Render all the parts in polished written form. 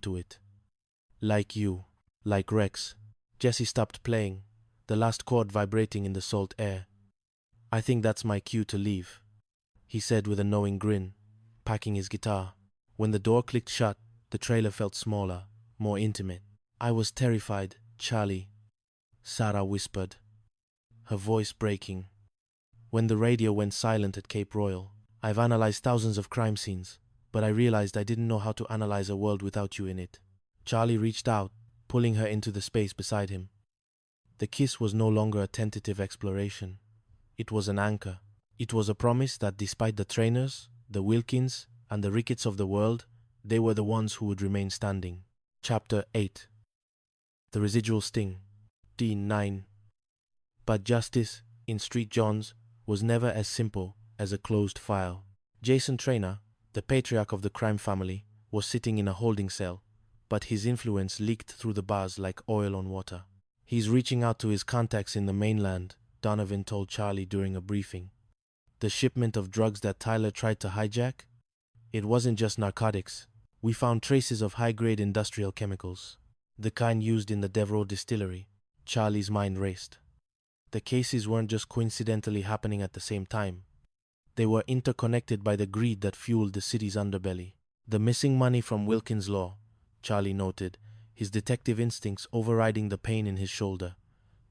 to it. Like you, like Rex. Jesse stopped playing, the last chord vibrating in the salt air. I think that's my cue to leave, he said with a knowing grin, packing his guitar. When the door clicked shut, the trailer felt smaller, more intimate. I was terrified, Charlie, Sarah whispered, her voice breaking. When the radio went silent at Cape Royal, I've analyzed thousands of crime scenes, but I realized I didn't know how to analyze a world without you in it. Charlie reached out, pulling her into the space beside him. The kiss was no longer a tentative exploration. It was an anchor. It was a promise that despite the Trainers, the Wilkins, and the Ricketts of the world, they were the ones who would remain standing. Chapter 8. The Residual Sting. D9. But justice, in Street Johns, was never as simple as a closed file. Jason Trainer, the patriarch of the crime family, was sitting in a holding cell, but his influence leaked through the bars like oil on water. He's reaching out to his contacts in the mainland, Donovan told Charlie during a briefing. The shipment of drugs that Tyler tried to hijack? It wasn't just narcotics. We found traces of high-grade industrial chemicals, the kind used in the Devereaux distillery. Charlie's mind raced. The cases weren't just coincidentally happening at the same time. They were interconnected by the greed that fueled the city's underbelly. The missing money from Wilkins' Law, Charlie noted, his detective instincts overriding the pain in his shoulder.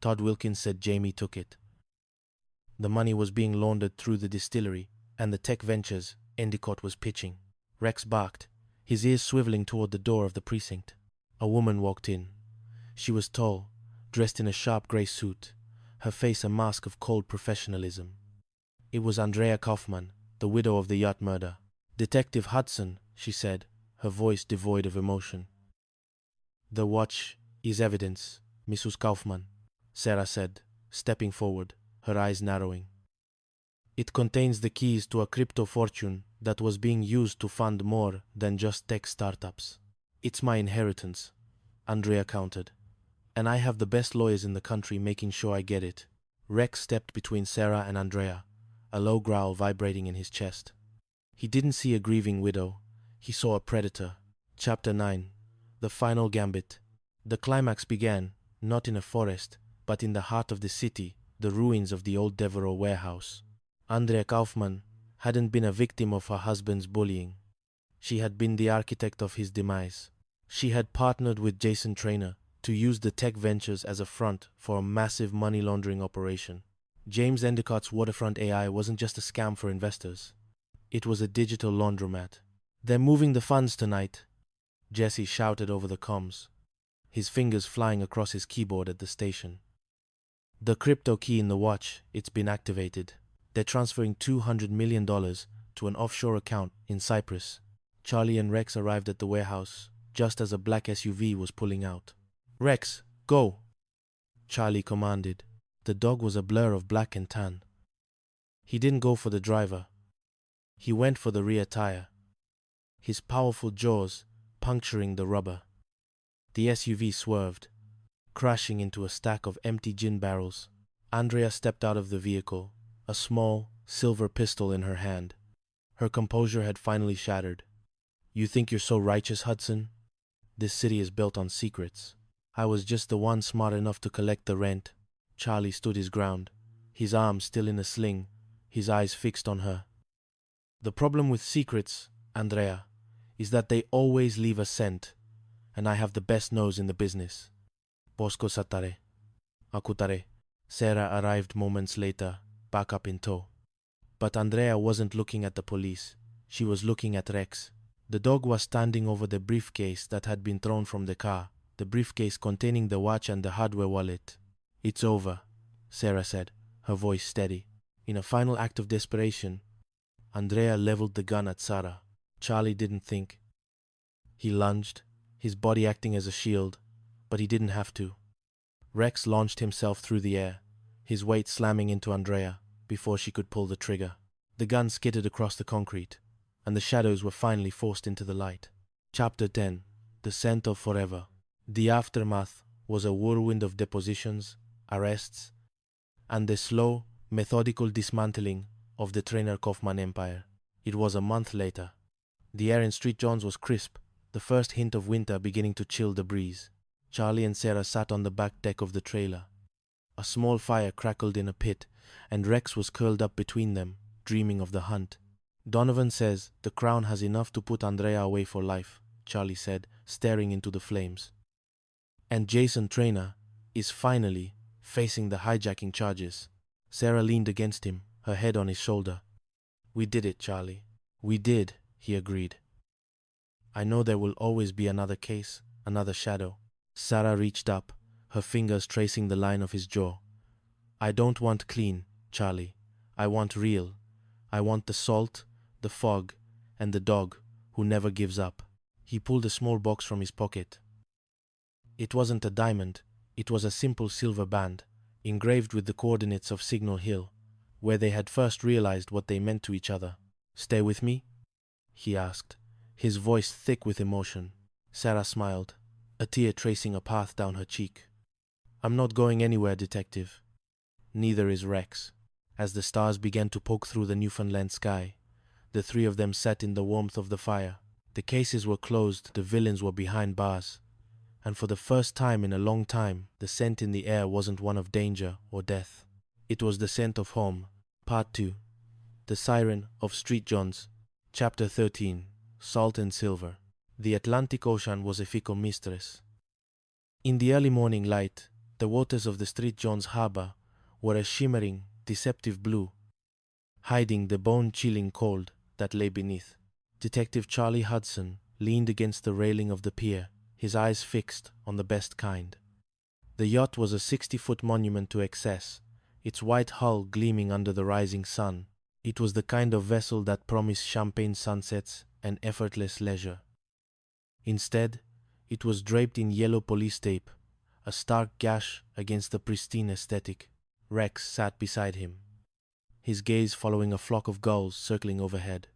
Todd Wilkins said Jamie took it. The money was being laundered through the distillery and the tech ventures Endicott was pitching. Rex barked, his ears swiveling toward the door of the precinct. A woman walked in. She was tall, dressed in a sharp gray suit, her face a mask of cold professionalism. It was Andrea Kaufman, the widow of the yacht murder. Detective Hudson, she said, her voice devoid of emotion. The watch is evidence, Mrs. Kaufman, Sarah said, stepping forward, her eyes narrowing. It contains the keys to a crypto fortune that was being used to fund more than just tech startups. It's my inheritance, Andrea countered, and I have the best lawyers in the country making sure I get it. Rex stepped between Sarah and Andrea, a low growl vibrating in his chest. He didn't see a grieving widow. He saw a predator. Chapter 9. The Final Gambit. The climax began, not in a forest, but in the heart of the city, the ruins of the old Devereaux warehouse. Andrea Kaufman hadn't been a victim of her husband's bullying. She had been the architect of his demise. She had partnered with Jason Trainer to use the tech ventures as a front for a massive money laundering operation. James Endicott's waterfront AI wasn't just a scam for investors. It was a digital laundromat. They're moving the funds tonight, Jesse shouted over the comms, his fingers flying across his keyboard at the station. The crypto key in the watch, it's been activated. They're transferring $200 million to an offshore account in Cyprus. Charlie and Rex arrived at the warehouse just as a black SUV was pulling out. Rex, go, Charlie commanded. The dog was a blur of black and tan. He didn't go for the driver. He went for the rear tire, his powerful jaws puncturing the rubber. The SUV swerved, crashing into a stack of empty gin barrels. Andrea stepped out of the vehicle, a small, silver pistol in her hand. Her composure had finally shattered. You think you're so righteous, Hudson? This city is built on secrets. I was just the one smart enough to collect the rent. Charlie stood his ground, his arm still in a sling, his eyes fixed on her. The problem with secrets, Andrea, is that they always leave a scent, and I have the best nose in the business. Bosco Satare. Akutare. Sarah arrived moments later, back up in tow. But Andrea wasn't looking at the police. She was looking at Rex. The dog was standing over the briefcase that had been thrown from the car, the briefcase containing the watch and the hardware wallet. It's over, Sarah said, her voice steady. In a final act of desperation, Andrea leveled the gun at Sarah. Charlie didn't think. He lunged, his body acting as a shield, but he didn't have to. Rex launched himself through the air, his weight slamming into Andrea before she could pull the trigger. The gun skidded across the concrete, and the shadows were finally forced into the light. Chapter 10. The Scent of Forever. The aftermath was a whirlwind of depositions, arrests, and the slow, methodical dismantling of the Trainer Kaufman empire. It was a month later. The air in Street Johns was crisp, the first hint of winter beginning to chill the breeze. Charlie and Sarah sat on the back deck of the trailer. A small fire crackled in a pit, and Rex was curled up between them, dreaming of the hunt. Donovan says the Crown has enough to put Andrea away for life, Charlie said, staring into the flames. And Jason Traynor is finally facing the hijacking charges. Sarah leaned against him, her head on his shoulder. We did it, Charlie. We did, he agreed. I know there will always be another case, another shadow. Sarah reached up, her fingers tracing the line of his jaw. I don't want clean, Charlie. I want real. I want the salt, the fog, and the dog who never gives up. He pulled a small box from his pocket. It wasn't a diamond, it was a simple silver band, engraved with the coordinates of Signal Hill, where they had first realized what they meant to each other. Stay with me? He asked, his voice thick with emotion. Sarah smiled, a tear tracing a path down her cheek. I'm not going anywhere, detective. Neither is Rex. As the stars began to poke through the Newfoundland sky, the three of them sat in the warmth of the fire. The cases were closed, the villains were behind bars. And for the first time in a long time, the scent in the air wasn't one of danger or death. It was the scent of home. Part 2. The Siren of Street Johns. Chapter 13. Salt and Silver. The Atlantic Ocean was a fickle mistress. In the early morning light, the waters of the Street Johns harbor were a shimmering, deceptive blue, hiding the bone-chilling cold that lay beneath. Detective Charlie Hudson leaned against the railing of the pier, his eyes fixed on the best kind. The yacht was a 60-foot monument to excess, its white hull gleaming under the rising sun. It was the kind of vessel that promised champagne sunsets and effortless leisure. Instead, it was draped in yellow police tape, a stark gash against the pristine aesthetic. Rex sat beside him, his gaze following a flock of gulls circling overhead.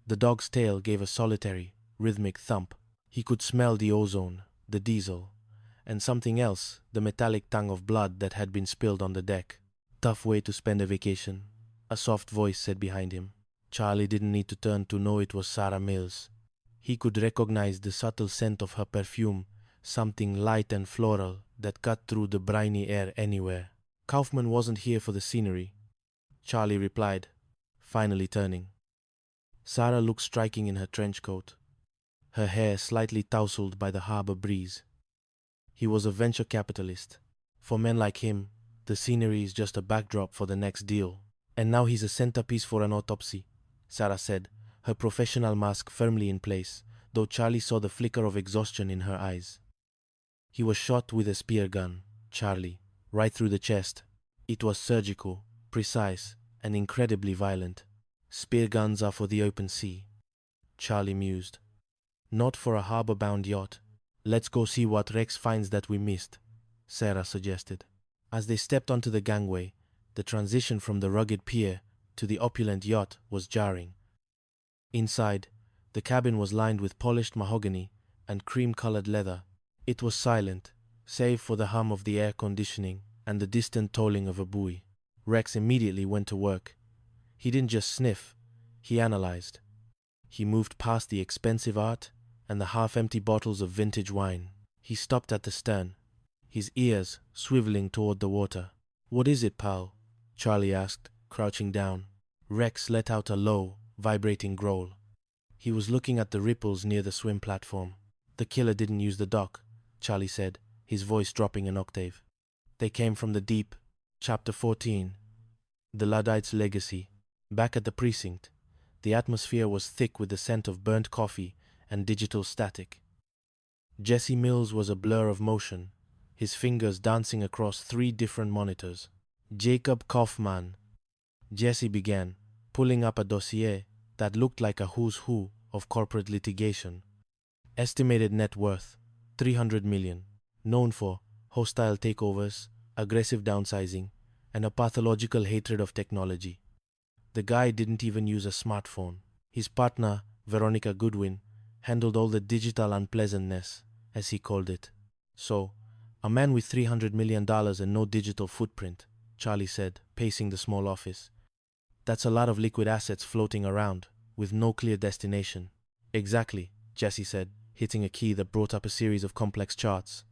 The dog's tail gave a solitary, rhythmic thump. He could smell the ozone, the diesel, and something else, the metallic tongue of blood that had been spilled on the deck. Tough way to spend a vacation, a soft voice said behind him. Charlie didn't need to turn to know it was Sarah Mills. He could recognize the subtle scent of her perfume, something light and floral that cut through the briny air anywhere. Kaufman wasn't here for the scenery, Charlie replied, finally turning. Sarah looked striking in her trench coat, her hair slightly tousled by the harbor breeze. He was a venture capitalist. For men like him, the scenery is just a backdrop for the next deal. And now he's a centerpiece for an autopsy, Sarah said, her professional mask firmly in place, though Charlie saw the flicker of exhaustion in her eyes. He was shot with a spear gun, Charlie, right through the chest. It was surgical, precise, and incredibly violent. Spear guns are for the open sea, Charlie mused. Not for a harbor-bound yacht. Let's go see what Rex finds that we missed, Sarah suggested. As they stepped onto the gangway, the transition from the rugged pier to the opulent yacht was jarring. Inside, the cabin was lined with polished mahogany and cream-colored leather. It was silent, save for the hum of the air conditioning and the distant tolling of a buoy. Rex immediately went to work. He didn't just sniff, he analyzed. He moved past the expensive art and the half-empty bottles of vintage wine. He stopped at the stern, his ears swiveling toward the water. What is it, pal? Charlie asked, crouching down. Rex let out a low, vibrating growl. He was looking at the ripples near the swim platform. The killer didn't use the dock, Charlie said, his voice dropping an octave. They came from the deep. Chapter 14. The Luddites' Legacy. Back at the precinct, the atmosphere was thick with the scent of burnt coffee and digital static. Jesse Mills was a blur of motion, his fingers dancing across 3 different monitors. Jacob Kaufman. Jesse began, pulling up a dossier that looked like a who's who of corporate litigation. Estimated net worth, $300 million. Known for hostile takeovers, aggressive downsizing, and a pathological hatred of technology. The guy didn't even use a smartphone. His partner, Veronica Goodwin, handled all the digital unpleasantness, as he called it. So, a man with $300 million and no digital footprint, Charlie said, pacing the small office. That's a lot of liquid assets floating around, with no clear destination. Exactly, Jesse said, hitting a key that brought up a series of complex charts.